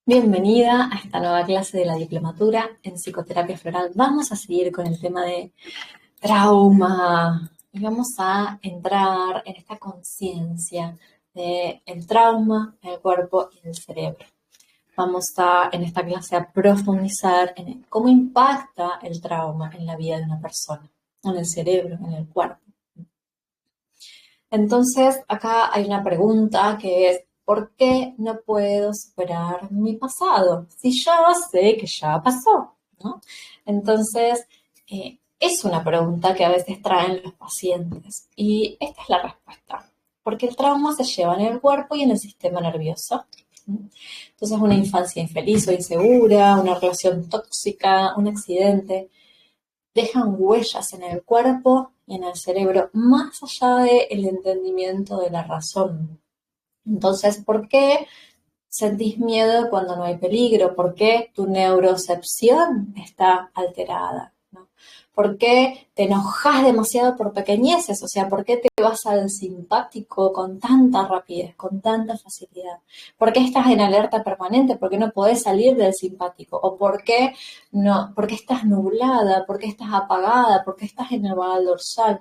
Bienvenida a esta nueva clase de la diplomatura en psicoterapia floral. Vamos a seguir con el tema de trauma y vamos a entrar en esta conciencia del trauma, el cuerpo y el cerebro. Vamos en esta clase a profundizar en cómo impacta el trauma en la vida de una persona, en el cerebro, en el cuerpo. Entonces, acá hay una pregunta que es, ¿por qué no puedo superar mi pasado? Si yo sé que ya pasó, ¿no? Entonces, es una pregunta que a veces traen los pacientes y esta es la respuesta. Porque el trauma se lleva en el cuerpo y en el sistema nervioso. Entonces, una infancia infeliz o insegura, una relación tóxica, un accidente, dejan huellas en el cuerpo y en el cerebro, más allá del entendimiento de la razón. Entonces, ¿por qué sentís miedo cuando no hay peligro? ¿Por qué tu neurocepción está alterada? ¿No? ¿Por qué te enojas demasiado por pequeñeces? O sea, ¿por qué te vas al simpático con tanta rapidez, con tanta facilidad? ¿Por qué estás en alerta permanente? ¿Por qué no podés salir del simpático? ¿O por qué no? ¿Por qué estás nublada? ¿Por qué estás apagada? ¿Por qué estás en el vagal dorsal?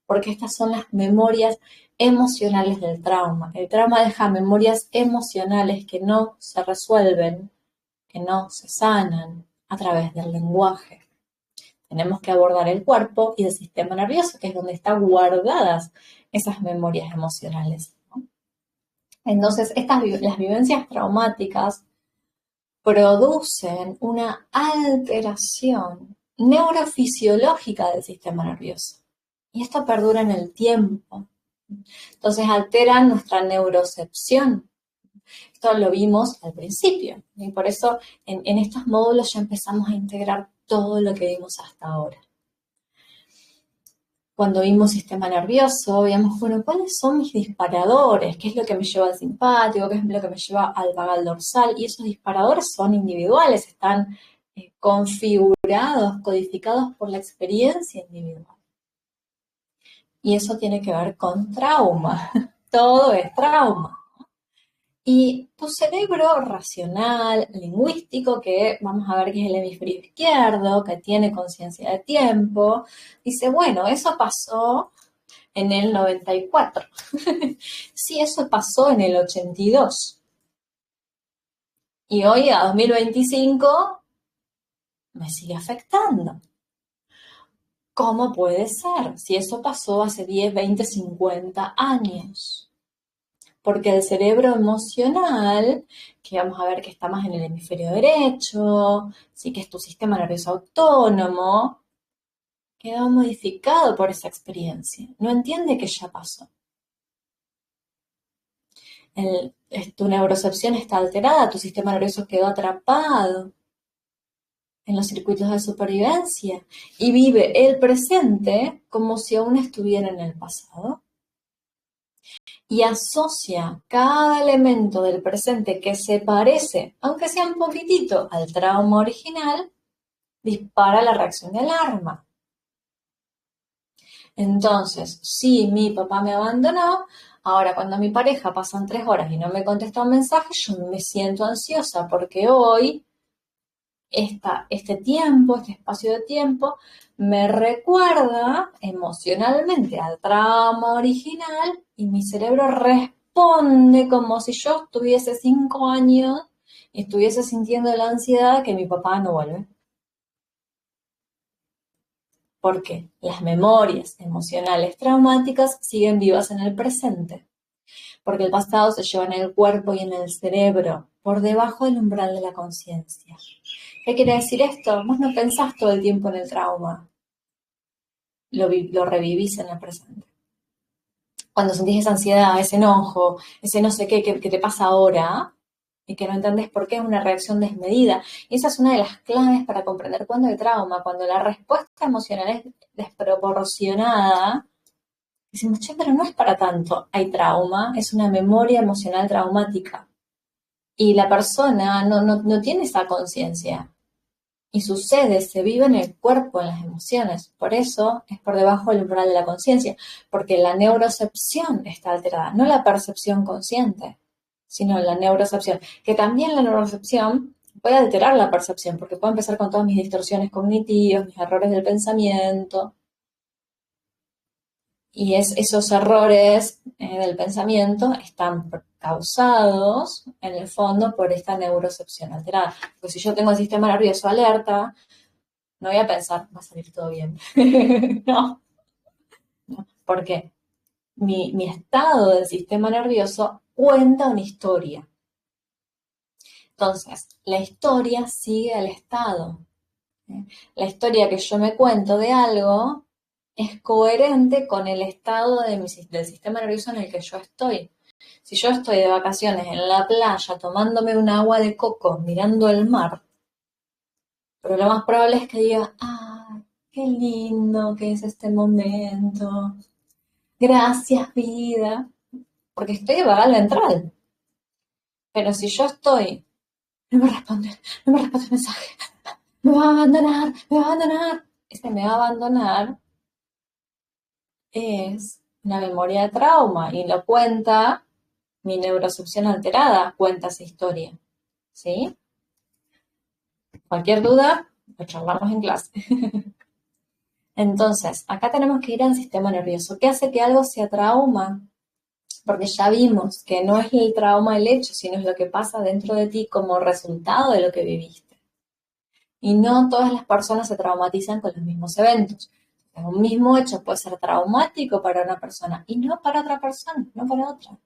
Porque estas son las memorias emocionales del trauma. El trauma deja memorias emocionales que no se resuelven, que no se sanan a través del lenguaje. Tenemos que abordar el cuerpo y el sistema nervioso, que es donde están guardadas esas memorias emocionales, ¿no? Entonces, las vivencias traumáticas producen una alteración neurofisiológica del sistema nervioso. Y esto perdura en el tiempo. Entonces alteran nuestra neurocepción. Esto lo vimos al principio. Y por eso en estos módulos ya empezamos a integrar todo lo que vimos hasta ahora. Cuando vimos sistema nervioso, veíamos, bueno, ¿cuáles son mis disparadores? ¿Qué es lo que me lleva al simpático? ¿Qué es lo que me lleva al vagal dorsal? Y esos disparadores son individuales, están configurados, codificados por la experiencia individual. Y eso tiene que ver con trauma. Todo es trauma. Y tu cerebro racional, lingüístico, que vamos a ver que es el hemisferio izquierdo, que tiene conciencia de tiempo, dice, bueno, eso pasó en el 94. Sí, eso pasó en el 82. Y hoy, a 2025, me sigue afectando. ¿Cómo puede ser? Si eso pasó hace 10, 20, 50 años. Porque el cerebro emocional, que vamos a ver que está más en el hemisferio derecho, sí que es tu sistema nervioso autónomo, quedó modificado por esa experiencia. No entiende que ya pasó. Tu neurocepción está alterada, tu sistema nervioso quedó atrapado en los circuitos de supervivencia y vive el presente como si aún estuviera en el pasado. Y asocia cada elemento del presente que se parece, aunque sea un poquitito, al trauma original, dispara la reacción de alarma. Entonces, si mi papá me abandonó, ahora cuando mi pareja pasan 3 horas y no me contesta un mensaje, yo me siento ansiosa porque hoy este tiempo, este espacio de tiempo, me recuerda emocionalmente al trauma original y mi cerebro responde como si yo tuviese 5 años y estuviese sintiendo la ansiedad que mi papá no vuelve. Porque las memorias emocionales traumáticas siguen vivas en el presente. Porque el pasado se lleva en el cuerpo y en el cerebro, por debajo del umbral de la conciencia. ¿Qué quiere decir esto? Vos no pensás todo el tiempo en el trauma, lo revivís en el presente. Cuando sentís esa ansiedad, ese enojo, ese no sé qué que te pasa ahora, y que no entendés por qué es una reacción desmedida. Y esa es una de las claves para comprender cuándo hay trauma, cuando la respuesta emocional es desproporcionada. Decimos, che, pero no es para tanto. Hay trauma, es una memoria emocional traumática. Y la persona no tiene esa conciencia. Y sucede, se vive en el cuerpo, en las emociones. Por eso es por debajo del umbral de la conciencia, porque la neurocepción está alterada, no la percepción consciente. sino la neurocepción. Que también la neurocepción puede alterar la percepción, porque puedo empezar con todas mis distorsiones cognitivas, mis errores del pensamiento, y esos errores del pensamiento están causados, en el fondo, por esta neurocepción alterada. Porque si yo tengo el sistema nervioso alerta, no voy a pensar, va a salir todo bien. No, no, porque mi estado del sistema nervioso cuenta una historia. Entonces, la historia sigue al estado. La historia que yo me cuento de algo es coherente con el estado del sistema nervioso en el que yo estoy. Si yo estoy de vacaciones en la playa tomándome un agua de coco mirando el mar, pero lo más probable es que diga, ¡ah, qué lindo que es este momento! Gracias, vida, porque estoy de vagal ventral. Pero si yo estoy, no me responde el mensaje, me va a abandonar, me va a abandonar. Este me va a abandonar es una memoria de trauma y lo cuenta mi neurocepción alterada, cuenta esa historia. ¿Sí? Cualquier duda, lo charlamos en clase. Entonces, acá tenemos que ir al sistema nervioso. ¿Qué hace que algo sea trauma? Porque ya vimos que no es el trauma el hecho, sino es lo que pasa dentro de ti como resultado de lo que viviste. Y no todas las personas se traumatizan con los mismos eventos. Un mismo hecho puede ser traumático para una persona y no para otra persona, no para otra.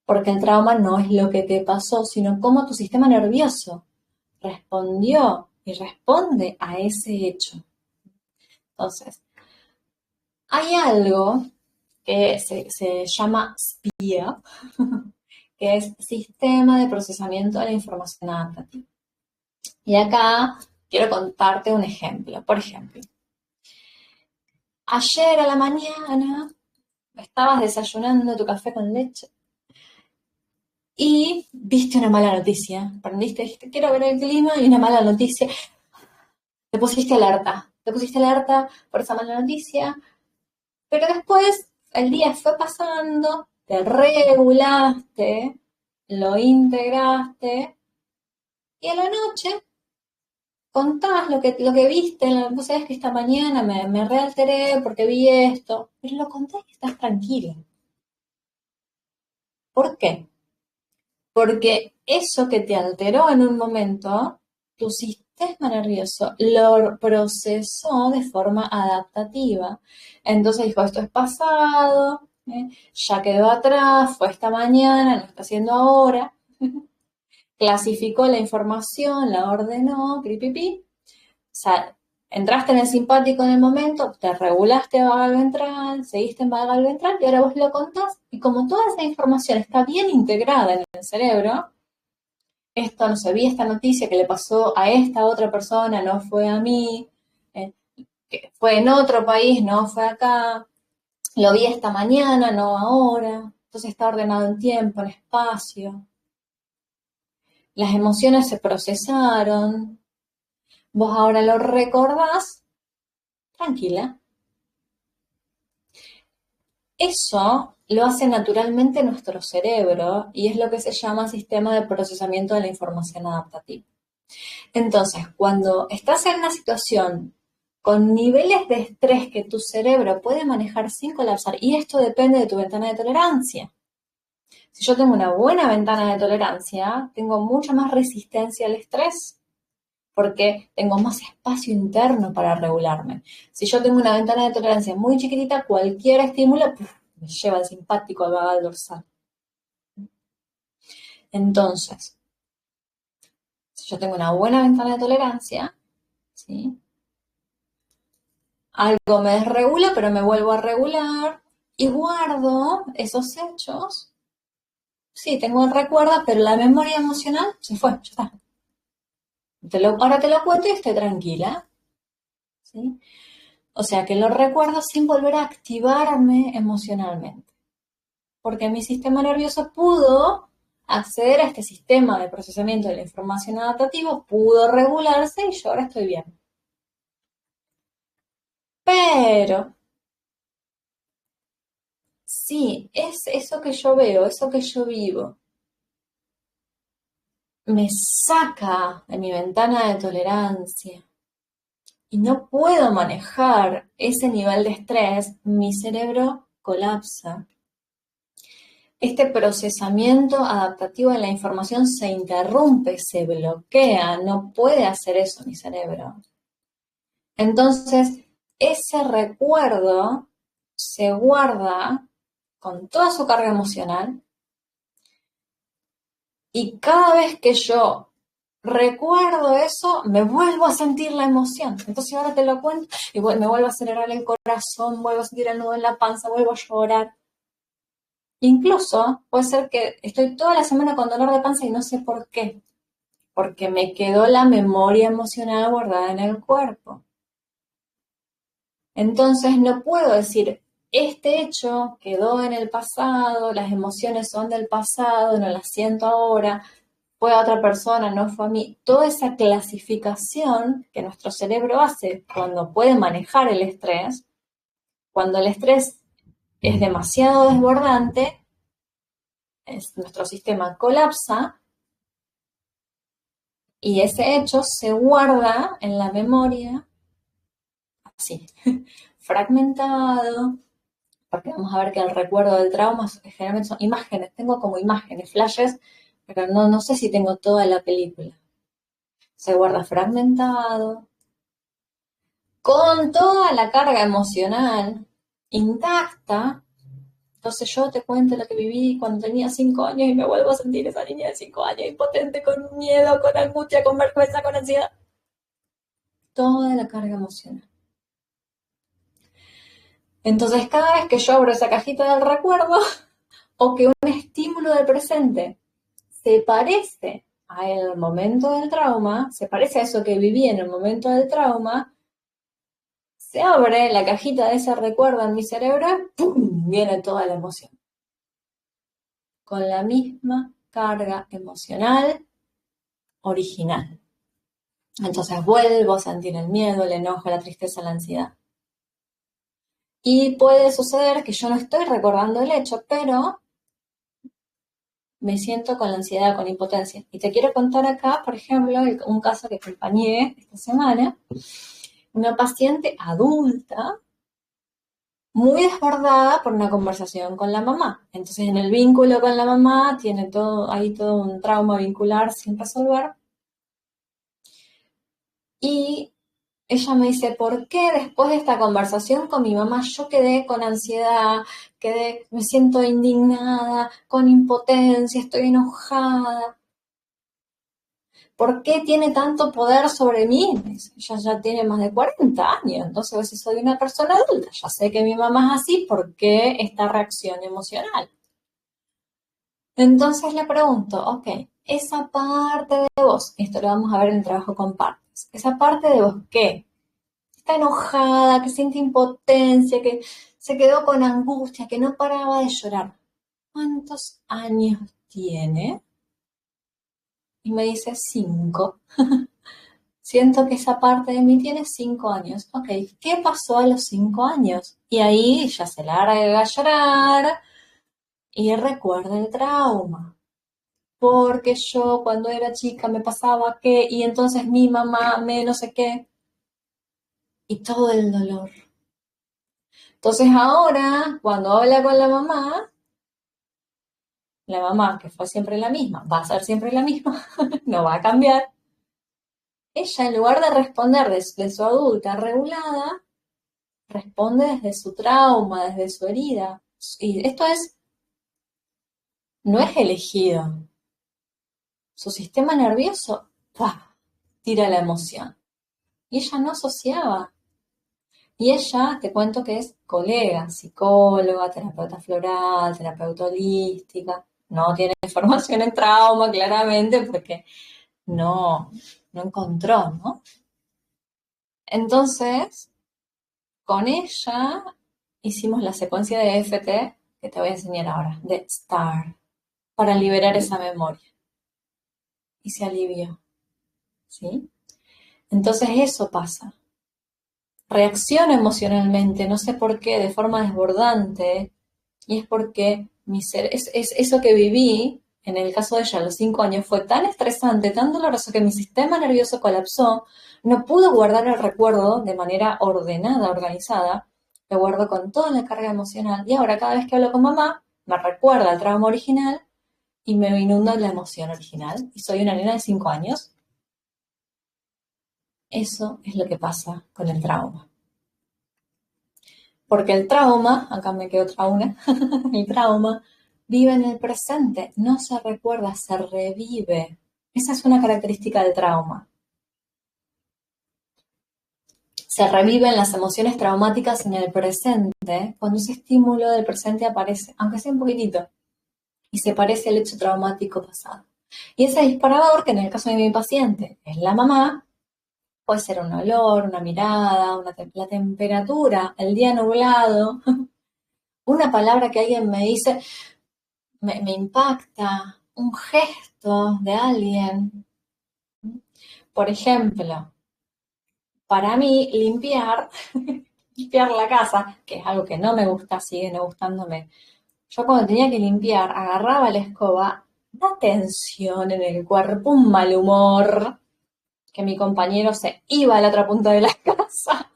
Porque el trauma no es lo que te pasó, sino cómo tu sistema nervioso respondió y responde a ese hecho. Entonces, hay algo que se llama SPIA, que es Sistema de Procesamiento de la Información Adaptativa. Y acá quiero contarte un ejemplo. Por ejemplo, ayer a la mañana estabas desayunando tu café con leche y viste una mala noticia. Prendiste, dijiste, quiero ver el clima y una mala noticia. Te pusiste alerta por esa mala noticia, pero después el día fue pasando, te regulaste, lo integraste y a la noche contás lo que viste. Vos sabés que esta mañana me realteré porque vi esto, pero lo contás y estás tranquilo. ¿Por qué? Porque eso que te alteró en un momento, tu sistema nervioso lo procesó de forma adaptativa. Entonces dijo, esto es pasado, ya quedó atrás, fue esta mañana, lo está haciendo ahora. Clasificó la información, la ordenó, pipipi. O sea, entraste en el simpático en el momento, te regulaste vagal ventral, seguiste en vagal ventral y ahora vos lo contás. Y como toda esa información está bien integrada en el cerebro, esto, no sé, vi esta noticia que le pasó a esta otra persona, no fue a mí, eh, que fue en otro país, no fue acá, lo vi esta mañana, no ahora, entonces está ordenado en tiempo, en espacio, las emociones se procesaron, vos ahora lo recordás, tranquila. Eso lo hace naturalmente nuestro cerebro y es lo que se llama sistema de procesamiento de la información adaptativa. Entonces, cuando estás en una situación con niveles de estrés que tu cerebro puede manejar sin colapsar, y esto depende de tu ventana de tolerancia. Si yo tengo una buena ventana de tolerancia, tengo mucha más resistencia al estrés, porque tengo más espacio interno para regularme. Si yo tengo una ventana de tolerancia muy chiquitita, cualquier estímulo me lleva al simpático, al vagal dorsal. Entonces, si yo tengo una buena ventana de tolerancia, ¿sí? Algo me desregula, pero me vuelvo a regular y guardo esos hechos. Sí, tengo el recuerdo, pero la memoria emocional se fue, ya está. Ahora te lo cuento y estoy tranquila. ¿Sí? O sea que lo recuerdo sin volver a activarme emocionalmente. Porque mi sistema nervioso pudo acceder a este sistema de procesamiento de la información adaptativo, pudo regularse y yo ahora estoy bien. Pero sí, es eso que yo veo, eso que yo vivo, me saca de mi ventana de tolerancia y no puedo manejar ese nivel de estrés, mi cerebro colapsa. Este procesamiento adaptativo de la información se interrumpe, se bloquea, no puede hacer eso mi cerebro. Entonces, ese recuerdo se guarda con toda su carga emocional y cada vez que yo recuerdo eso, me vuelvo a sentir la emoción. Entonces ahora te lo cuento y me vuelvo a acelerar el corazón, vuelvo a sentir el nudo en la panza, vuelvo a llorar. Incluso puede ser que estoy toda la semana con dolor de panza y no sé por qué, porque me quedó la memoria emocional guardada en el cuerpo. Entonces no puedo decir, este hecho quedó en el pasado, las emociones son del pasado, no las siento ahora, fue a otra persona, no fue a mí. Toda esa clasificación que nuestro cerebro hace cuando puede manejar el estrés, cuando el estrés es demasiado desbordante, nuestro sistema colapsa y ese hecho se guarda en la memoria así, fragmentado, porque vamos a ver que el recuerdo del trauma generalmente son imágenes, tengo como imágenes, flashes, pero no sé si tengo toda la película. Se guarda fragmentado, con toda la carga emocional intacta. Entonces yo te cuento lo que viví cuando tenía 5 años y me vuelvo a sentir esa niña de 5 años, impotente, con miedo, con angustia, con vergüenza, con ansiedad. Toda la carga emocional. Entonces cada vez que yo abro esa cajita del recuerdo o que un estímulo del presente se parece al momento del trauma, se parece a eso que viví en el momento del trauma, se abre la cajita de ese recuerdo en mi cerebro, ¡pum!, viene toda la emoción. Con la misma carga emocional original. Entonces vuelvo a sentir el miedo, el enojo, la tristeza, la ansiedad. Y puede suceder que yo no estoy recordando el hecho, pero me siento con la ansiedad, con impotencia. Y te quiero contar acá, por ejemplo, un caso que acompañé esta semana. Una paciente adulta muy desbordada por una conversación con la mamá. Entonces, en el vínculo con la mamá tiene hay todo un trauma vincular sin resolver. Y ella me dice, ¿por qué después de esta conversación con mi mamá yo quedé con ansiedad, me siento indignada, con impotencia, estoy enojada? ¿Por qué tiene tanto poder sobre mí? Ella ya tiene más de 40 años, entonces si soy una persona adulta, ya sé que mi mamá es así, ¿por qué esta reacción emocional? Entonces le pregunto, ok, esa parte de vos, esto lo vamos a ver en el trabajo con partes, esa parte de vos que está enojada, que siente impotencia, que se quedó con angustia, que no paraba de llorar, ¿cuántos años tiene? Y me dice 5. Siento que esa parte de mí tiene 5 años. Ok, ¿qué pasó a los 5 años? Y ahí ya se larga a llorar y recuerda el trauma. Porque yo cuando era chica me pasaba que, y entonces mi mamá me no sé qué, y todo el dolor. Entonces ahora, cuando habla con la mamá que fue siempre la misma, va a ser siempre la misma, no va a cambiar. Ella, en lugar de responder de su adulta regulada, responde desde su trauma, desde su herida. Y esto no es elegido. Su sistema nervioso, ¡pah!, tira la emoción. Y ella no asociaba. Y ella, te cuento que es colega, psicóloga, terapeuta floral, terapeuta holística. No tiene formación en trauma, claramente, porque no encontró, ¿no? Entonces, con ella hicimos la secuencia de EFT que te voy a enseñar ahora, de STAR, para liberar esa memoria. Y se alivió, ¿sí? Entonces eso pasa. Reacciono emocionalmente, no sé por qué, de forma desbordante, y es porque es eso que viví en el caso de ella, a los 5 años, fue tan estresante, tan doloroso que mi sistema nervioso colapsó, no pudo guardar el recuerdo de manera ordenada, organizada, lo guardo con toda la carga emocional y ahora cada vez que hablo con mamá, me recuerda el trauma original y me inunda la emoción original. Y soy una nena de 5 años. Eso es lo que pasa con el trauma. Porque el trauma, acá me quedó trauma, el trauma vive en el presente, no se recuerda, se revive. Esa es una característica del trauma. Se reviven las emociones traumáticas en el presente cuando ese estímulo del presente aparece, aunque sea un poquitito, y se parece al hecho traumático pasado. Y ese disparador, que en el caso de mi paciente es la mamá, puede ser un olor, una mirada, la temperatura, el día nublado, una palabra que alguien me dice, me impacta, un gesto de alguien. Por ejemplo, para mí limpiar la casa, que es algo que no me gusta, sigue no gustándome. Yo cuando tenía que limpiar, agarraba la escoba, da tensión en el cuerpo, un mal humor, que mi compañero se iba a la otra punta de la casa.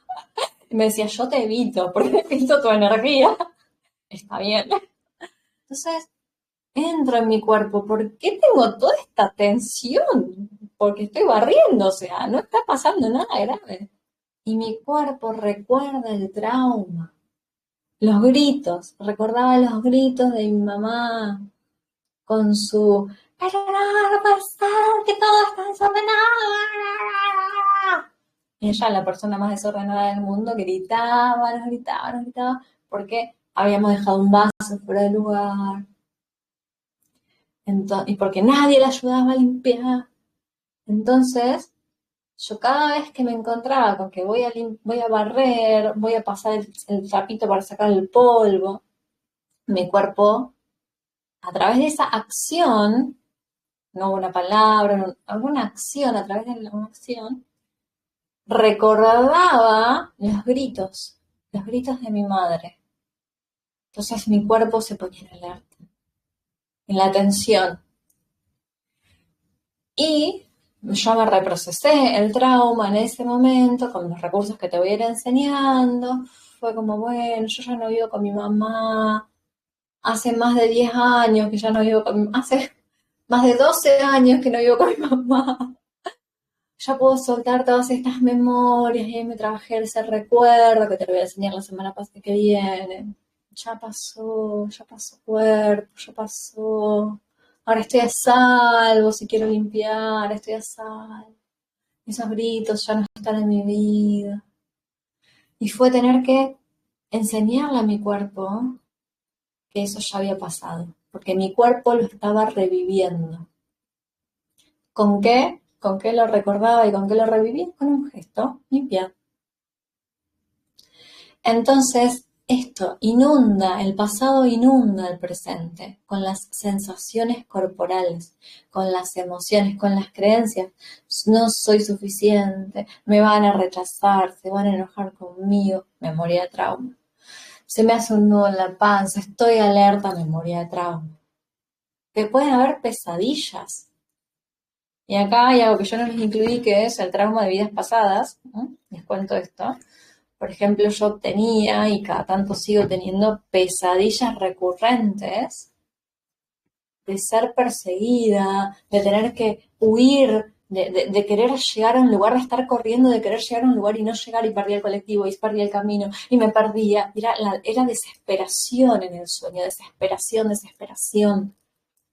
Y me decía, yo te evito, porque necesito tu energía. Está bien. Entonces, entro en mi cuerpo, ¿por qué tengo toda esta tensión? Porque estoy barriendo, o sea, no está pasando nada grave. Y mi cuerpo recuerda el trauma, los gritos, recordaba los gritos de mi mamá con su, pero no va a pasar, que todo está desordenado. Y ella, la persona más desordenada del mundo, gritaba, porque habíamos dejado un vaso fuera de lugar. Entonces, y porque nadie la ayudaba a limpiar. Entonces, yo cada vez que me encontraba con que voy a barrer, voy a pasar el trapito para sacar el polvo, mi cuerpo, a través de esa acción, no una palabra, no, alguna acción, a través de una acción, recordaba los gritos de mi madre. Entonces mi cuerpo se ponía en alerta, en la tensión. Y yo me reprocesé el trauma en ese momento con los recursos que te voy a ir enseñando. Fue como, bueno, yo ya no vivo con mi mamá. Hace más de 10 años que ya no vivo con mi mamá. Hace más de 12 años que no vivo con mi mamá. Ya puedo soltar todas estas memorias y ahí me trabajé ese recuerdo que te lo voy a enseñar la semana pasada que viene. Ya pasó cuerpo, ya pasó. Ahora estoy a salvo, si quiero limpiar, estoy a salvo. Esos gritos ya no están en mi vida. Y fue tener que enseñarle a mi cuerpo que eso ya había pasado, porque mi cuerpo lo estaba reviviendo. ¿Con qué? ¿Con qué lo recordaba y con qué lo revivía? Con un gesto, limpiar. Entonces, esto inunda, el pasado inunda el presente, con las sensaciones corporales, con las emociones, con las creencias. No soy suficiente, me van a rechazar, se van a enojar conmigo, memoria de trauma. Se me hace un nudo en la panza, estoy alerta, memoria de trauma. Que pueden haber pesadillas. Y acá hay algo que yo no les incluí, que es el trauma de vidas pasadas, ¿no? Les cuento esto. Por ejemplo, yo tenía y cada tanto sigo teniendo pesadillas recurrentes de ser perseguida, de tener que huir, de querer llegar a un lugar, de estar corriendo, de querer llegar a un lugar y no llegar y perdía el colectivo y perdía el camino y me perdía. Era desesperación en el sueño, desesperación.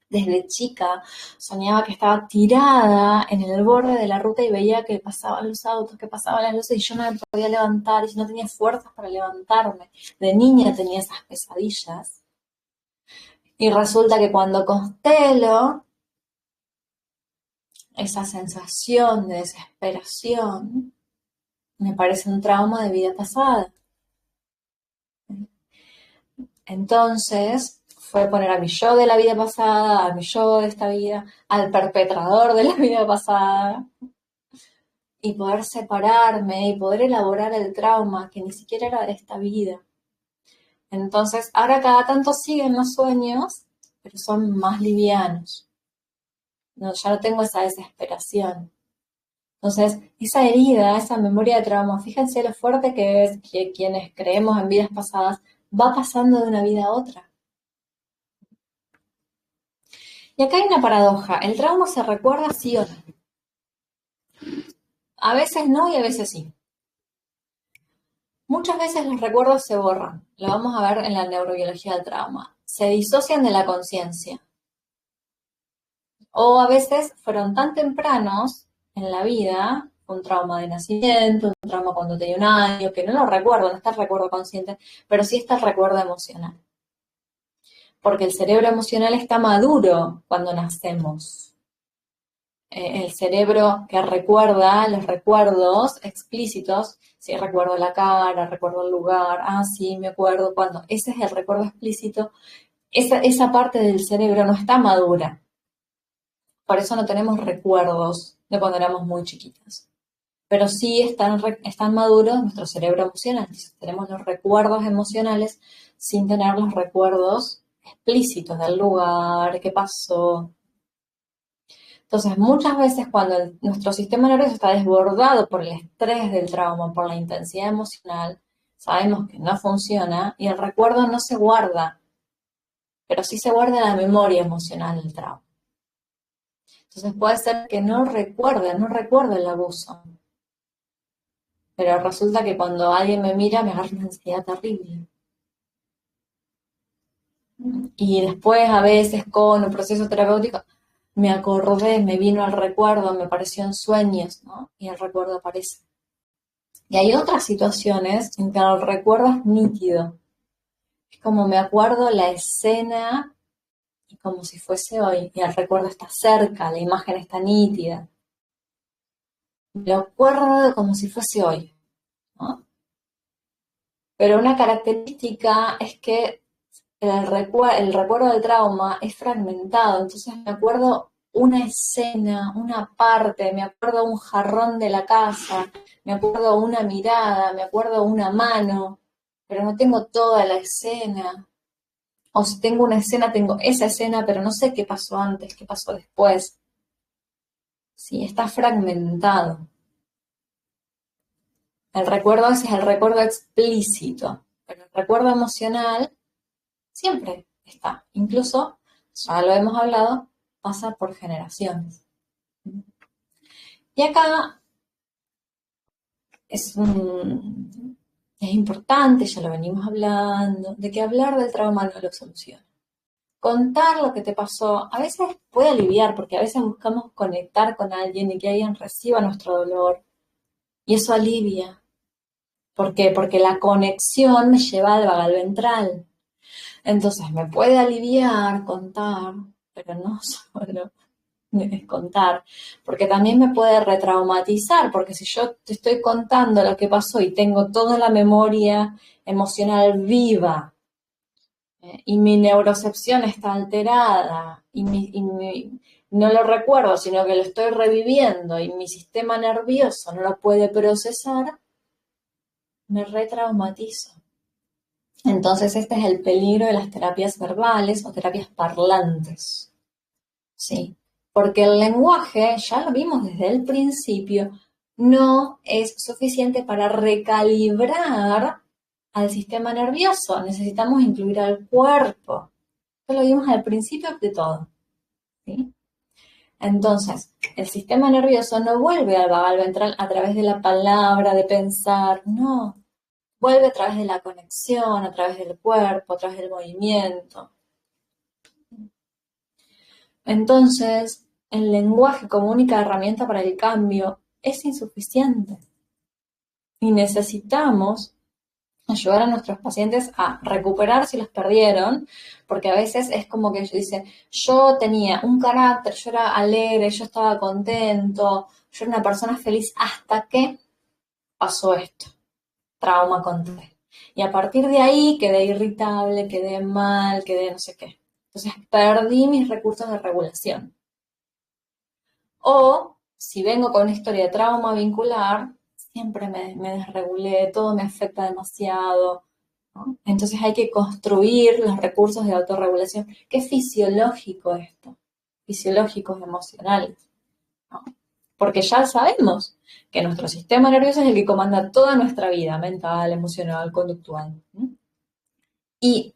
Desde chica soñaba que estaba tirada en el borde de la ruta y veía que pasaban los autos, que pasaban las luces y yo no me podía levantar y no tenía fuerzas para levantarme. De niña tenía esas pesadillas. Y resulta que cuando constelo esa sensación de desesperación, me parece un trauma de vida pasada. Entonces, fue poner a mi yo de la vida pasada, a mi yo de esta vida, al perpetrador de la vida pasada, y poder separarme y poder elaborar el trauma que ni siquiera era de esta vida. Entonces, ahora cada tanto siguen los sueños, pero son más livianos. No, ya no tengo esa desesperación. Entonces, esa herida, esa memoria de trauma, fíjense lo fuerte que es que quienes creemos en vidas pasadas va pasando de una vida a otra. Y acá hay una paradoja, el trauma se recuerda sí o no. A veces no y a veces sí. Muchas veces los recuerdos se borran, lo vamos a ver en la neurobiología del trauma, se disocian de la conciencia. O a veces fueron tan tempranos en la vida, un trauma de nacimiento, un trauma cuando tenía 1 año, que no lo recuerdo, no está el recuerdo consciente, pero sí está el recuerdo emocional. Porque el cerebro emocional está maduro cuando nacemos. El cerebro que recuerda los recuerdos explícitos, sí, recuerdo la cara, recuerdo el lugar, sí, me acuerdo cuando, ese es el recuerdo explícito, esa parte del cerebro no está madura. Por eso no tenemos recuerdos de cuando éramos muy chiquitas. Pero sí están maduros nuestro cerebro emocional. Entonces, tenemos los recuerdos emocionales sin tener los recuerdos explícitos del lugar, qué pasó. Entonces, muchas veces cuando nuestro sistema nervioso está desbordado por el estrés del trauma, por la intensidad emocional, sabemos que no funciona y el recuerdo no se guarda, pero sí se guarda la memoria emocional del trauma. Entonces puede ser que no recuerde el abuso. Pero resulta que cuando alguien me mira me agarra una ansiedad terrible. Y después a veces con un proceso terapéutico me acordé, me vino al recuerdo, me apareció en sueños, ¿no? Y el recuerdo aparece. Y hay otras situaciones en que el recuerdo es nítido. Es como me acuerdo la escena y como si fuese hoy. Y el recuerdo está cerca, la imagen está nítida. Me lo acuerdo como si fuese hoy, ¿no? Pero una característica es que el recuerdo del trauma es fragmentado, entonces me acuerdo una escena, una parte, me acuerdo un jarrón de la casa, me acuerdo una mirada, me acuerdo una mano, pero no tengo toda la escena. O si tengo una escena, tengo esa escena, pero no sé qué pasó antes, qué pasó después. Sí, está fragmentado. El recuerdo ese es el recuerdo explícito, pero el recuerdo emocional siempre está. Incluso, ya lo hemos hablado, pasa por generaciones. Y acá es importante, ya lo venimos hablando, de que hablar del trauma no lo soluciona. Contar lo que te pasó a veces puede aliviar, porque a veces buscamos conectar con alguien y que alguien reciba nuestro dolor. Y eso alivia. ¿Por qué? Porque la conexión me lleva al vagal ventral. Entonces me puede aliviar contar, pero no solo es contar, porque también me puede retraumatizar, porque si yo te estoy contando lo que pasó y tengo toda la memoria emocional viva, y mi neurocepción está alterada no lo recuerdo, sino que lo estoy reviviendo y mi sistema nervioso no lo puede procesar, me retraumatizo. Entonces este es el peligro de las terapias verbales o terapias parlantes. ¿Sí? Porque el lenguaje, ya lo vimos desde el principio, no es suficiente para recalibrar al sistema nervioso. Necesitamos incluir al cuerpo. Esto lo vimos al principio de todo. ¿Sí? Entonces, el sistema nervioso no vuelve al vagal ventral a través de la palabra, de pensar, no. Vuelve a través de la conexión, a través del cuerpo, a través del movimiento. Entonces, el lenguaje como única herramienta para el cambio es insuficiente. Y necesitamos ayudar a nuestros pacientes a recuperar si los perdieron, porque a veces es como que ellos dicen, yo tenía un carácter, yo era alegre, yo estaba contento, yo era una persona feliz hasta que pasó esto, trauma conté. Y a partir de ahí quedé irritable, quedé mal, quedé no sé qué. Entonces perdí mis recursos de regulación. O si vengo con una historia de trauma vincular, siempre me desregulé, todo me afecta demasiado. ¿no? Entonces hay que construir los recursos de autorregulación, que es fisiológico esto, fisiológicos, emocionales, ¿no? Porque ya sabemos que nuestro sistema nervioso es el que comanda toda nuestra vida, mental, emocional, conductual, ¿no? Y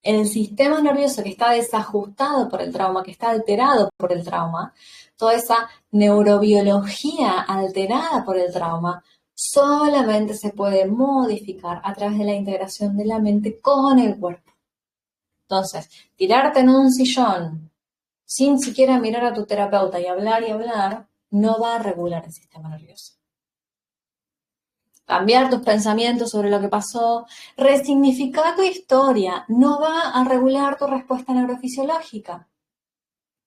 el sistema nervioso que está desajustado por el trauma, que está alterado por el trauma, toda esa neurobiología alterada por el trauma, solamente se puede modificar a través de la integración de la mente con el cuerpo. Entonces, tirarte en un sillón sin siquiera mirar a tu terapeuta y hablar, no va a regular el sistema nervioso. Cambiar tus pensamientos sobre lo que pasó, resignificar tu historia, no va a regular tu respuesta neurofisiológica.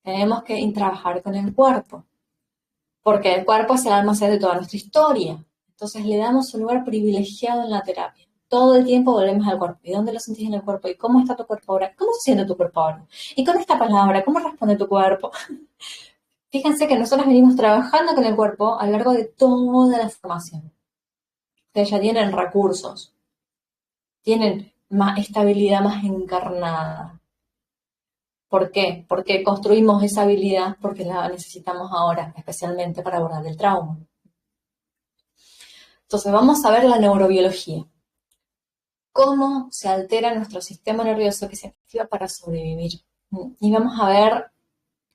Tenemos que trabajar con el cuerpo, porque el cuerpo es el almacén de toda nuestra historia. Entonces le damos un lugar privilegiado en la terapia. Todo el tiempo volvemos al cuerpo. ¿Y dónde lo sentís en el cuerpo? ¿Y cómo está tu cuerpo ahora? ¿Cómo se siente tu cuerpo ahora? Y con esta palabra, ¿cómo responde tu cuerpo? Fíjense que nosotros venimos trabajando con el cuerpo a lo largo de toda la formación. Ustedes ya tienen recursos, tienen más estabilidad más encarnada. ¿Por qué? Porque construimos esa habilidad porque la necesitamos ahora, especialmente para abordar el trauma. Entonces vamos a ver la neurobiología. Cómo se altera nuestro sistema nervioso que se activa para sobrevivir. Y vamos a ver,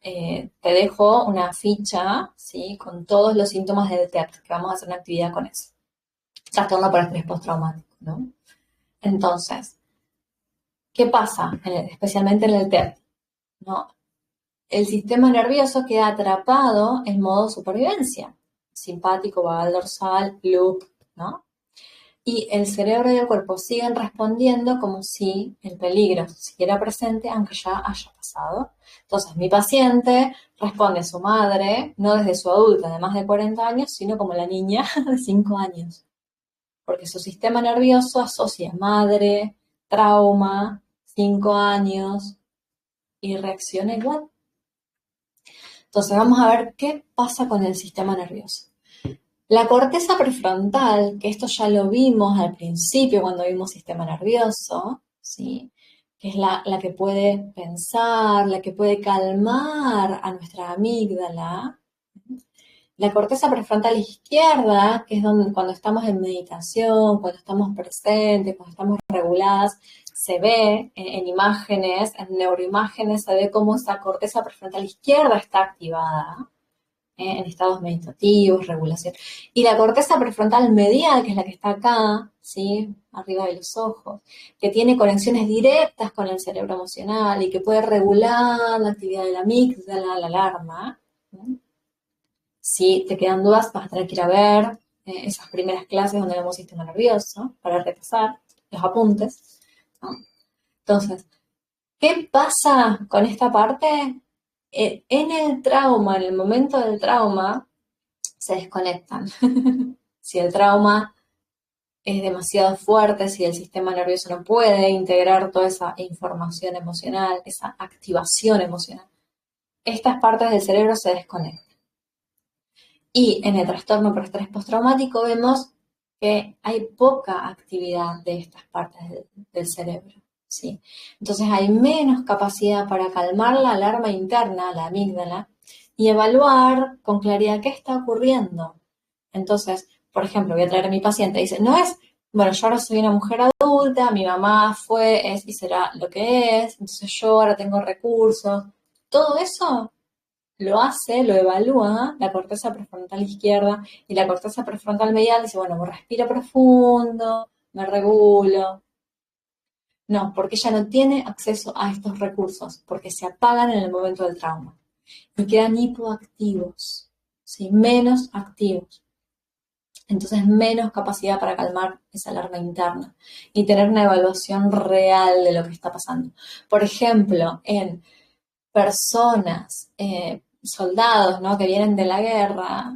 te dejo una ficha, ¿sí? Con todos los síntomas del TEP, que vamos a hacer una actividad con eso. Trastorno por estrés postraumático, ¿no? Entonces, ¿qué pasa? Especialmente en el TEP, ¿no? El sistema nervioso queda atrapado en modo supervivencia. Simpático, vagal dorsal, loop, ¿no? Y el cerebro y el cuerpo siguen respondiendo como si el peligro siguiera presente, aunque ya haya pasado. Entonces, mi paciente responde a su madre, no desde su adulta de más de 40 años, sino como la niña de 5 años. Porque su sistema nervioso asocia madre, trauma, 5 años, y reacciona igual. Entonces vamos a ver qué pasa con el sistema nervioso. La corteza prefrontal, que esto ya lo vimos al principio cuando vimos sistema nervioso, ¿sí? Que es la que puede pensar, la que puede calmar a nuestra amígdala. La corteza prefrontal izquierda, que es donde cuando estamos en meditación, cuando estamos presentes, cuando estamos reguladas, se ve en imágenes, en neuroimágenes, se ve cómo esa corteza prefrontal izquierda está activada en estados meditativos, regulación. Y la corteza prefrontal medial, que es la que está acá, ¿sí? Arriba de los ojos, que tiene conexiones directas con el cerebro emocional y que puede regular la actividad de la amígdala, la alarma. ¿Sí? Si te quedan dudas, vas a tener que ir a ver esas primeras clases donde vemos sistema nervioso para repasar los apuntes, ¿no? Entonces, ¿qué pasa con esta parte? En el trauma, en el momento del trauma, se desconectan. Si el trauma es demasiado fuerte, si el sistema nervioso no puede integrar toda esa información emocional, esa activación emocional, estas partes del cerebro se desconectan. Y en el trastorno por estrés postraumático vemos que hay poca actividad de estas partes del cerebro, ¿sí? Entonces hay menos capacidad para calmar la alarma interna, la amígdala, y evaluar con claridad qué está ocurriendo. Entonces, por ejemplo, voy a traer a mi paciente y dice, no es, bueno, yo ahora soy una mujer adulta, mi mamá fue, es y será lo que es, entonces yo ahora tengo recursos. Todo eso lo evalúa la corteza prefrontal izquierda y la corteza prefrontal medial dice, bueno, me respiro profundo, me regulo. No, porque ella no tiene acceso a estos recursos, porque se apagan en el momento del trauma y quedan hipoactivos, ¿sí? Menos activos. Entonces, menos capacidad para calmar esa alarma interna y tener una evaluación real de lo que está pasando. Por ejemplo, en personas, soldados, ¿no? Que vienen de la guerra,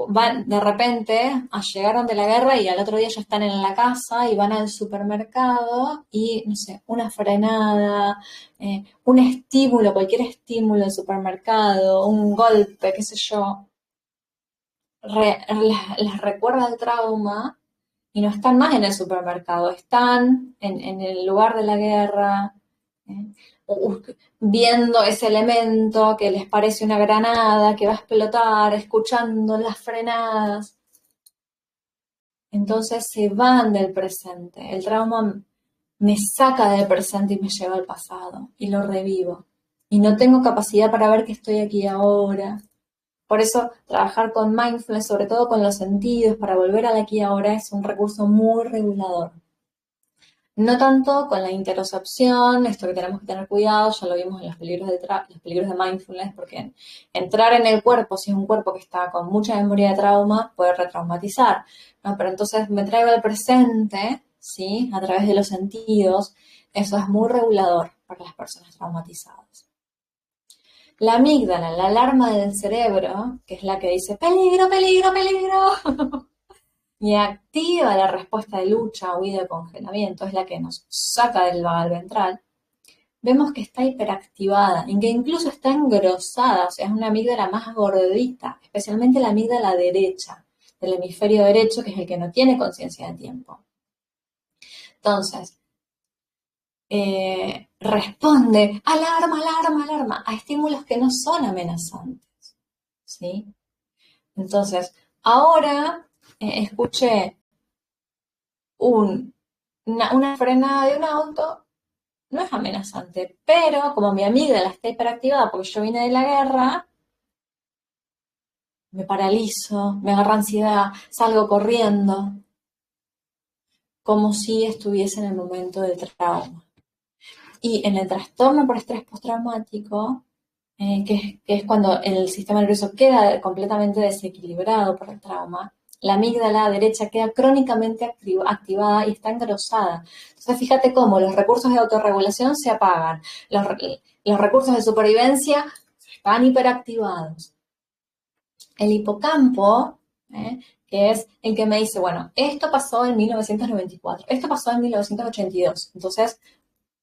van de repente, llegaron de la guerra y al otro día ya están en la casa y van al supermercado y, no sé, una frenada, un estímulo, cualquier estímulo del supermercado, un golpe, qué sé yo, les recuerda el trauma y no están más en el supermercado, están en el lugar de la guerra, ¿eh? Viendo ese elemento que les parece una granada que va a explotar, escuchando las frenadas. Entonces se van del presente. El trauma me saca del presente y me lleva al pasado y lo revivo. Y no tengo capacidad para ver que estoy aquí ahora. Por eso trabajar con mindfulness, sobre todo con los sentidos, para volver al aquí y ahora, es un recurso muy regulador. No tanto con la interocepción, esto que tenemos que tener cuidado, ya lo vimos en los peligros de mindfulness, porque entrar en el cuerpo, si es un cuerpo que está con mucha memoria de trauma, puede retraumatizar, ¿no? Pero entonces me traigo al presente, ¿sí? A través de los sentidos, eso es muy regulador para las personas traumatizadas. La amígdala, la alarma del cerebro, que es la que dice peligro, peligro, peligro, y activa la respuesta de lucha, huida, congelamiento, es la que nos saca del vagal ventral, vemos que está hiperactivada y que incluso está engrosada, o sea, es una amígdala más gordita, especialmente la amígdala derecha, del hemisferio derecho, que es el que no tiene conciencia del tiempo. Entonces, responde alarma, alarma, alarma a estímulos que no son amenazantes, ¿sí? Entonces, ahora escuché una frenada de un auto, no es amenazante, pero como mi amígdala está hiperactivada porque yo vine de la guerra, me paralizo, me agarra ansiedad, salgo corriendo, como si estuviese en el momento del trauma. Y en el trastorno por estrés postraumático, que es cuando el sistema nervioso queda completamente desequilibrado por el trauma, la amígdala derecha queda crónicamente activada y está engrosada. Entonces, fíjate cómo los recursos de autorregulación se apagan, los recursos de supervivencia están hiperactivados. El hipocampo, que es el que me dice, bueno, esto pasó en 1994, esto pasó en 1982, entonces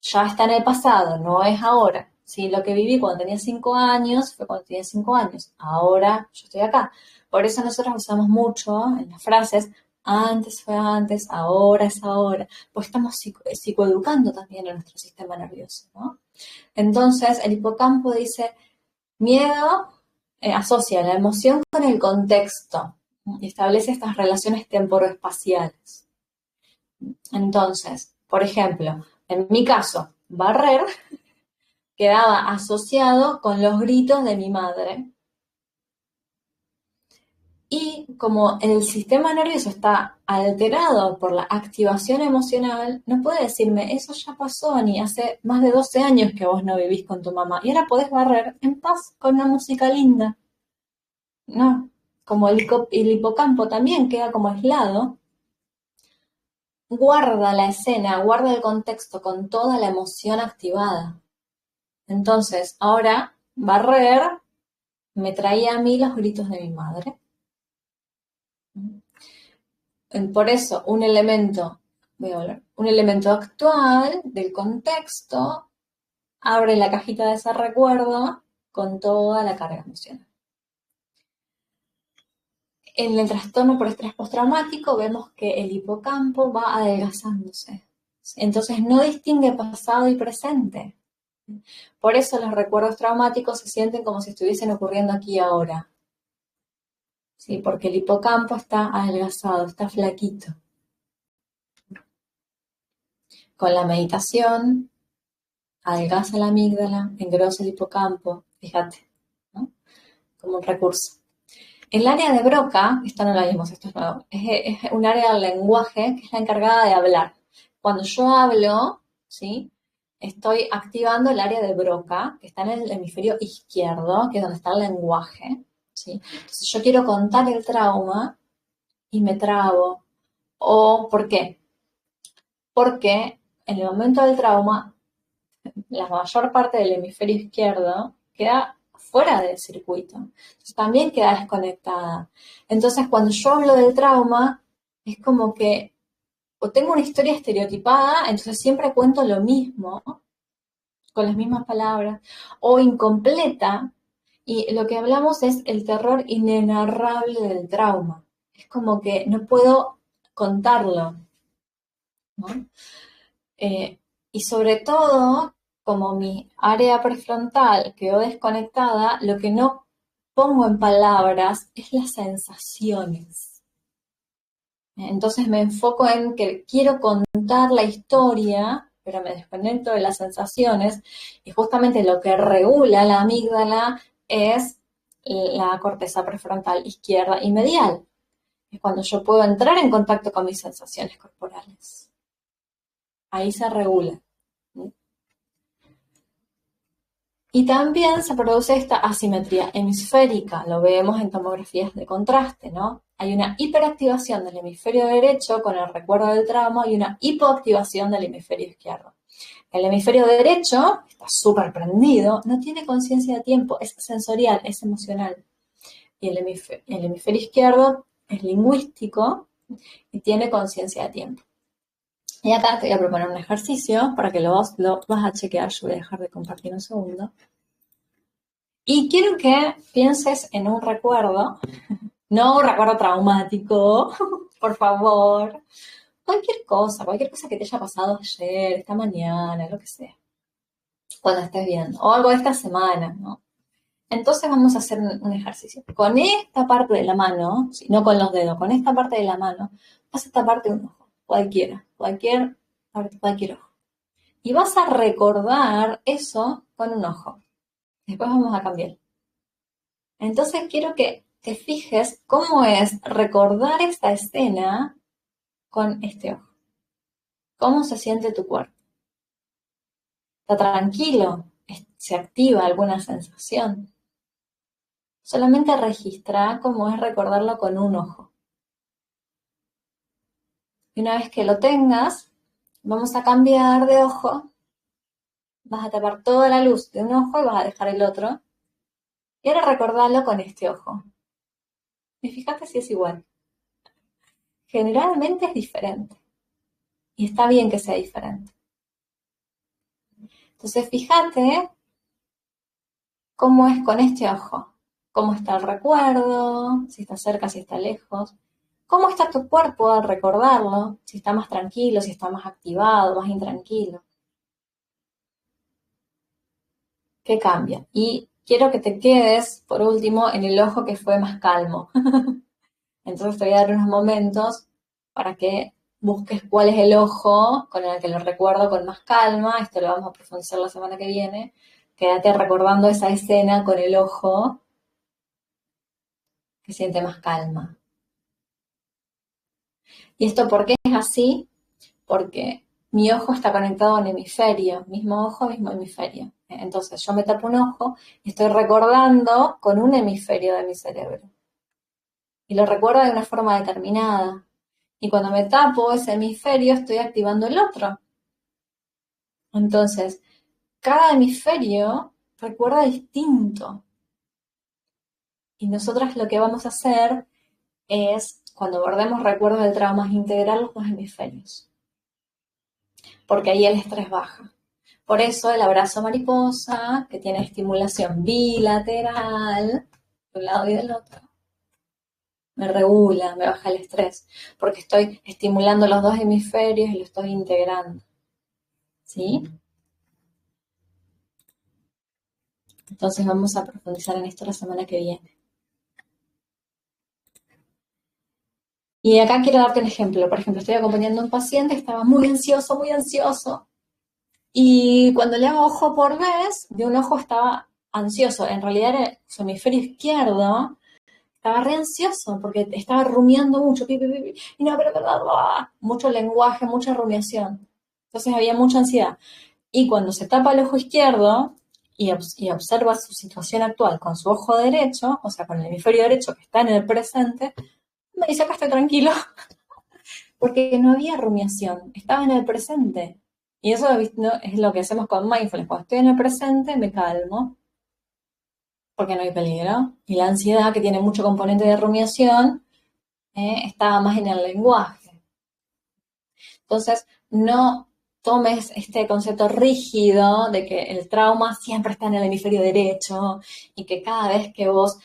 ya está en el pasado, no es ahora. ¿Sí? Lo que viví cuando tenía 5 años fue cuando tenía 5 años. Ahora yo estoy acá. Por eso nosotros usamos mucho en las frases, antes fue antes, ahora es ahora. Pues estamos psicoeducando también a nuestro sistema nervioso, ¿no? Entonces, el hipocampo dice, miedo asocia la emoción con el contexto y establece estas relaciones temporoespaciales. Entonces, por ejemplo, en mi caso, barrer quedaba asociado con los gritos de mi madre. Y como el sistema nervioso está alterado por la activación emocional, no puede decirme, eso ya pasó, ni hace más de 12 años que vos no vivís con tu mamá. Y ahora podés barrer en paz con una música linda. No, como el hipocampo también queda como aislado, guarda la escena, guarda el contexto con toda la emoción activada. Entonces, ahora, barrer me traía a mí los gritos de mi madre. Por eso, un elemento actual del contexto abre la cajita de ese recuerdo con toda la carga emocional. En el trastorno por estrés postraumático vemos que el hipocampo va adelgazándose. Entonces no distingue pasado y presente. Por eso los recuerdos traumáticos se sienten como si estuviesen ocurriendo aquí y ahora. ¿Sí? Porque el hipocampo está adelgazado, está flaquito. Con la meditación, adelgaza la amígdala, engrosa el hipocampo, fíjate, ¿no? Como un recurso. El área de Broca, esto no lo vimos, esto es nuevo, es un área del lenguaje que es la encargada de hablar. Cuando yo hablo, ¿sí? Estoy activando el área de Broca, que está en el hemisferio izquierdo, que es donde está el lenguaje, ¿sí? Entonces yo quiero contar el trauma y me trabo. ¿O por qué? Porque en el momento del trauma, la mayor parte del hemisferio izquierdo queda fuera del circuito. Entonces, también queda desconectada. Entonces, cuando yo hablo del trauma, es como que o tengo una historia estereotipada, entonces siempre cuento lo mismo, con las mismas palabras, o incompleta, y lo que hablamos es el terror inenarrable del trauma. Es como que no puedo contarlo, ¿no? Y sobre todo, como mi área prefrontal quedó desconectada, lo que no pongo en palabras es las sensaciones. Entonces me enfoco en que quiero contar la historia, pero me desconecto de las sensaciones, y justamente lo que regula la amígdala es la corteza prefrontal izquierda y medial. Es cuando yo puedo entrar en contacto con mis sensaciones corporales. Ahí se regula. Y también se produce esta asimetría hemisférica, lo vemos en tomografías de contraste, ¿no? Hay una hiperactivación del hemisferio derecho con el recuerdo del trauma y una hipoactivación del hemisferio izquierdo. El hemisferio derecho está súper prendido, no tiene conciencia de tiempo, es sensorial, es emocional. Y el hemisferio izquierdo es lingüístico y tiene conciencia de tiempo. Y acá te voy a proponer un ejercicio para que lo vas a chequear. Yo voy a dejar de compartir un segundo. Y quiero que pienses en un recuerdo, no un recuerdo traumático, por favor. Cualquier cosa que te haya pasado ayer, esta mañana, lo que sea. Cuando estés viendo. O algo de esta semana, ¿no? Entonces vamos a hacer un ejercicio. Con esta parte de la mano, no con los dedos, con esta parte de la mano, vas a taparte un ojo. Cualquier ojo. Y vas a recordar eso con un ojo. Después vamos a cambiar. Entonces quiero que te fijes cómo es recordar esta escena con este ojo. ¿Cómo se siente tu cuerpo? ¿Está tranquilo? ¿Se activa alguna sensación? Solamente registra cómo es recordarlo con un ojo. Y una vez que lo tengas, vamos a cambiar de ojo. Vas a tapar toda la luz de un ojo y vas a dejar el otro. Y ahora recordarlo con este ojo. Y fíjate si es igual. Generalmente es diferente. Y está bien que sea diferente. Entonces fíjate cómo es con este ojo. Cómo está el recuerdo, si está cerca, si está lejos. Cómo está tu cuerpo al recordarlo, si está más tranquilo, si está más activado, más intranquilo. ¿Qué cambia? Y quiero que te quedes, por último, en el ojo que fue más calmo. Entonces te voy a dar unos momentos para que busques cuál es el ojo con el que lo recuerdo con más calma. Esto lo vamos a profundizar la semana que viene. Quédate recordando esa escena con el ojo que siente más calma. ¿Y esto por qué es así? Porque mi ojo está conectado a un hemisferio, mismo ojo, mismo hemisferio. Entonces yo me tapo un ojo y estoy recordando con un hemisferio de mi cerebro. Y lo recuerdo de una forma determinada. Y cuando me tapo ese hemisferio estoy activando el otro. Entonces, cada hemisferio recuerda distinto. Y nosotras lo que vamos a hacer es, cuando abordemos recuerdos del trauma, es integrar los dos hemisferios. Porque ahí el estrés baja. Por eso el abrazo mariposa, que tiene estimulación bilateral, de un lado y del otro, me regula, me baja el estrés, porque estoy estimulando los dos hemisferios y lo estoy integrando. ¿Sí? Entonces vamos a profundizar en esto la semana que viene. Y acá quiero darte un ejemplo. Por ejemplo, estoy acompañando a un paciente que estaba muy ansioso. Y cuando le hago ojo por vez, de un ojo estaba ansioso. En realidad era su hemisferio izquierdo. Estaba re ansioso porque estaba rumiando mucho. Y no, pero mucho lenguaje, mucha rumiación. Entonces había mucha ansiedad. Y cuando se tapa el ojo izquierdo y observa su situación actual con su ojo derecho, o sea, con el hemisferio derecho que está en el presente, me dice, acá estoy tranquilo, porque no había rumiación, estaba en el presente. Y eso es lo que hacemos con mindfulness. Cuando estoy en el presente, me calmo, porque no hay peligro. Y la ansiedad, que tiene mucho componente de rumiación, estaba más en el lenguaje. Entonces, no tomes este concepto rígido de que el trauma siempre está en el hemisferio derecho y que cada vez que vos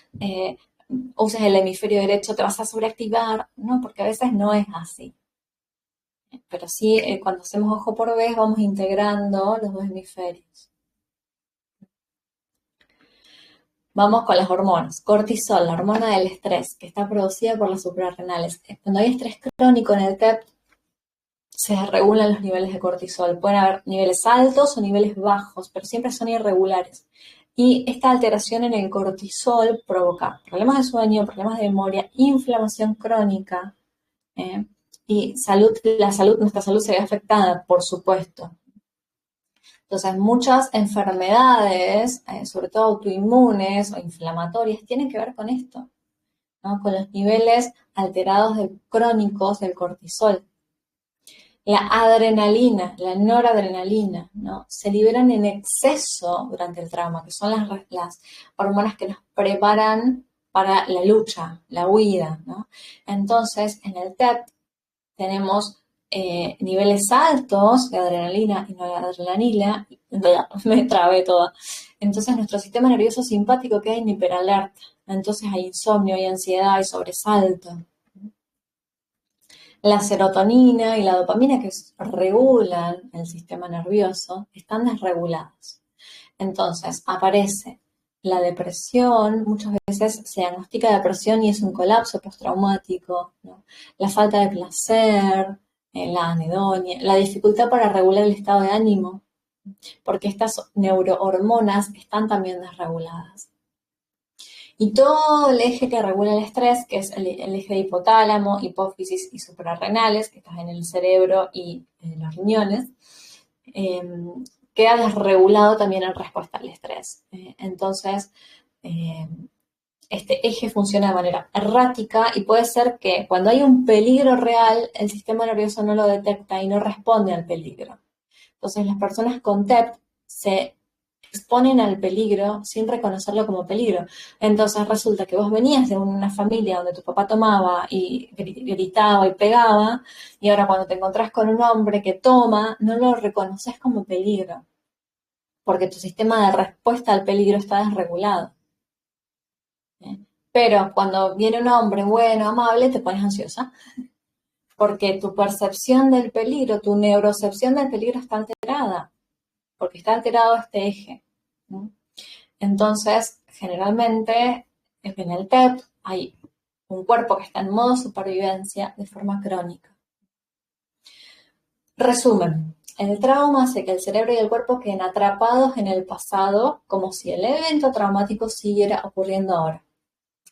uses el hemisferio derecho te vas a sobreactivar. No, porque a veces no es así. Pero sí, cuando hacemos ojo por vez vamos integrando los dos hemisferios. Vamos con las hormonas. Cortisol, la hormona del estrés, que está producida por las suprarrenales. Cuando hay estrés crónico en el TEP, se regulan los niveles de cortisol. Pueden haber niveles altos o niveles bajos, pero siempre son irregulares. Y esta alteración en el cortisol provoca problemas de sueño, problemas de memoria, inflamación crónica, y nuestra salud se ve afectada, por supuesto. Entonces, muchas enfermedades, sobre todo autoinmunes o inflamatorias, tienen que ver con esto, ¿no? Con los niveles alterados crónicos del cortisol. La adrenalina, la noradrenalina, ¿no? Se liberan en exceso durante el trauma, que son las hormonas que nos preparan para la lucha, la huida, ¿no? Entonces, en el TEP tenemos niveles altos de adrenalina y noradrenalina, me trabé toda. Entonces nuestro sistema nervioso simpático queda en hiperalerta. Entonces hay insomnio, hay ansiedad, hay sobresalto. La serotonina y la dopamina, que regulan el sistema nervioso, están desregulados. Entonces aparece la depresión, muchas veces se diagnostica depresión y es un colapso postraumático, ¿no? La falta de placer, la anedonia, la dificultad para regular el estado de ánimo, porque estas neurohormonas están también desreguladas. Y todo el eje que regula el estrés, que es el eje de hipotálamo, hipófisis y suprarrenales, que está en el cerebro y en los riñones, queda desregulado también en respuesta al estrés. Entonces, este eje funciona de manera errática y puede ser que cuando hay un peligro real, el sistema nervioso no lo detecta y no responde al peligro. Entonces, las personas con TEP se exponen al peligro sin reconocerlo como peligro. Entonces resulta que vos venías de una familia donde tu papá tomaba y gritaba y pegaba, y ahora cuando te encontrás con un hombre que toma, no lo reconoces como peligro, porque tu sistema de respuesta al peligro está desregulado. Pero cuando viene un hombre bueno, amable, te pones ansiosa, porque tu percepción del peligro, tu neurocepción del peligro está alterada, porque está alterado este eje. Entonces, generalmente, en el TEP hay un cuerpo que está en modo supervivencia de forma crónica. Resumen, el trauma hace que el cerebro y el cuerpo queden atrapados en el pasado como si el evento traumático siguiera ocurriendo ahora.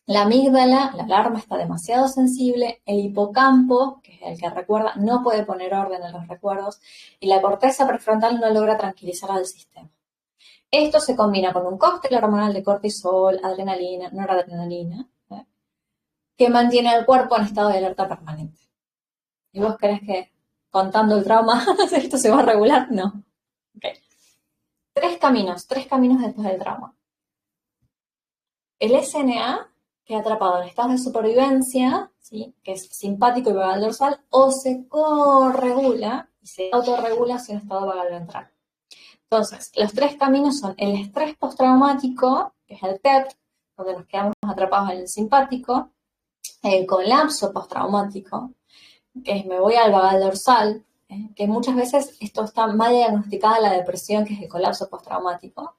La amígdala, la alarma, está demasiado sensible, el hipocampo, que es el que recuerda, no puede poner orden en los recuerdos, y la corteza prefrontal no logra tranquilizar al sistema. Esto se combina con un cóctel hormonal de cortisol, adrenalina, noradrenalina, que mantiene al cuerpo en estado de alerta permanente. ¿Y vos crees que contando el trauma esto se va a regular? No. Okay. Tres caminos después del trauma. El SNA queda atrapado en estados de supervivencia, ¿sí? Que es simpático y vagal dorsal, o se corregula y se autorregula hacia un estado vagal ventral. Entonces, los tres caminos son el estrés postraumático, que es el TEP, donde nos quedamos atrapados en el simpático, el colapso postraumático, que es me voy al vagal dorsal, que muchas veces esto está mal diagnosticada la depresión, que es el colapso postraumático.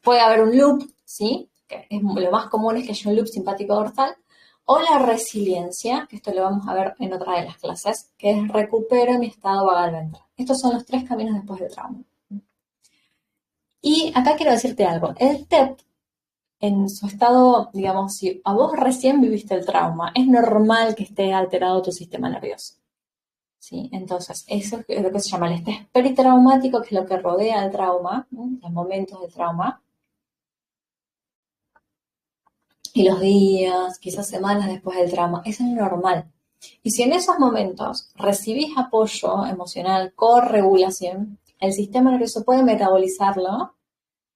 Puede haber un loop, ¿sí? Que es, lo más común es que haya un loop simpático dorsal, o la resiliencia, que esto lo vamos a ver en otra de las clases, que es recupero mi estado vagal ventral. Estos son los tres caminos después del trauma. Y acá quiero decirte algo. El TEP, en su estado, digamos, si a vos recién viviste el trauma, es normal que esté alterado tu sistema nervioso. ¿Sí? Entonces, eso es lo que se llama el estrés peritraumático, que es lo que rodea el trauma, ¿no? Los momentos del trauma. Y los días, quizás semanas después del trauma, eso es normal. Y si en esos momentos recibís apoyo emocional, corregulación, el sistema nervioso puede metabolizarlo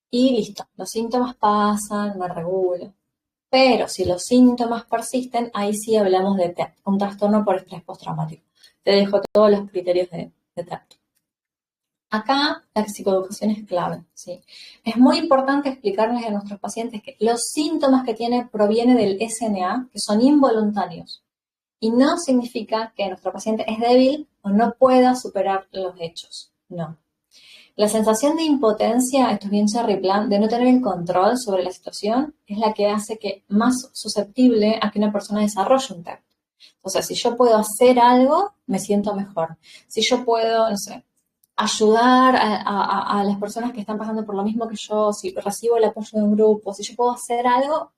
y listo, los síntomas pasan, me regulo. Pero si los síntomas persisten, ahí sí hablamos de TEP, un trastorno por estrés postraumático. Te dejo todos los criterios de TEP. Acá la psicoeducación es clave, ¿sí? Es muy importante explicarles a nuestros pacientes que los síntomas que tienen provienen del SNA, que son involuntarios, Y no significa que nuestro paciente es débil o no pueda superar los hechos. No. La sensación de impotencia, esto es bien Cherry Plan, de no tener el control sobre la situación, es la que hace que más susceptible a que una persona desarrolle un TEP. O sea, si yo puedo hacer algo, me siento mejor. Si yo puedo, no sé, ayudar a las personas que están pasando por lo mismo que yo, si recibo el apoyo de un grupo, si yo puedo hacer algo,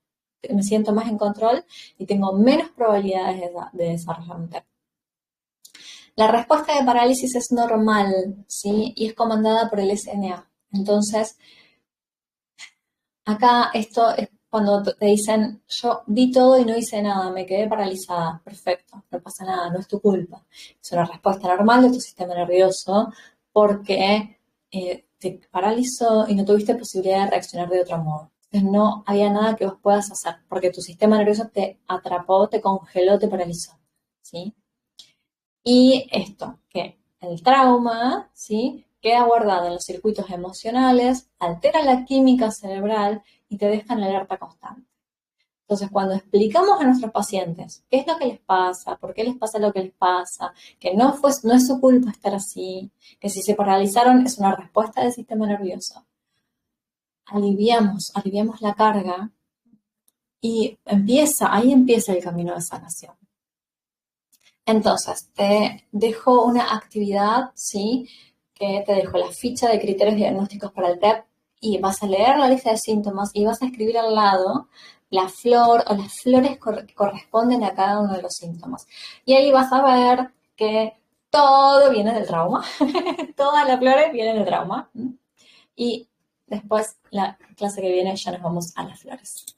me siento más en control y tengo menos probabilidades de desarrollar un TEP. La respuesta de parálisis es normal, ¿sí? Y es comandada por el SNA. Entonces, acá esto es cuando te dicen, yo di todo y no hice nada, me quedé paralizada. Perfecto, no pasa nada, no es tu culpa. Es una respuesta normal de tu sistema nervioso porque te paralizó y no tuviste posibilidad de reaccionar de otro modo. Entonces no había nada que vos puedas hacer porque tu sistema nervioso te atrapó, te congeló, te paralizó, ¿sí? Y esto, que el trauma, ¿sí? Queda guardado en los circuitos emocionales, altera la química cerebral y te deja en alerta constante. Entonces, cuando explicamos a nuestros pacientes qué es lo que les pasa, por qué les pasa lo que les pasa, que no es su culpa estar así, que si se paralizaron es una respuesta del sistema nervioso, aliviamos la carga y ahí empieza el camino de sanación. Entonces, te dejo una actividad, ¿sí? Que te dejo la ficha de criterios diagnósticos para el TEP y vas a leer la lista de síntomas y vas a escribir al lado la flor o las flores que corresponden a cada uno de los síntomas. Y ahí vas a ver que todo viene del trauma. Todas las flores vienen del trauma. Y después, la clase que viene, ya nos vamos a las flores.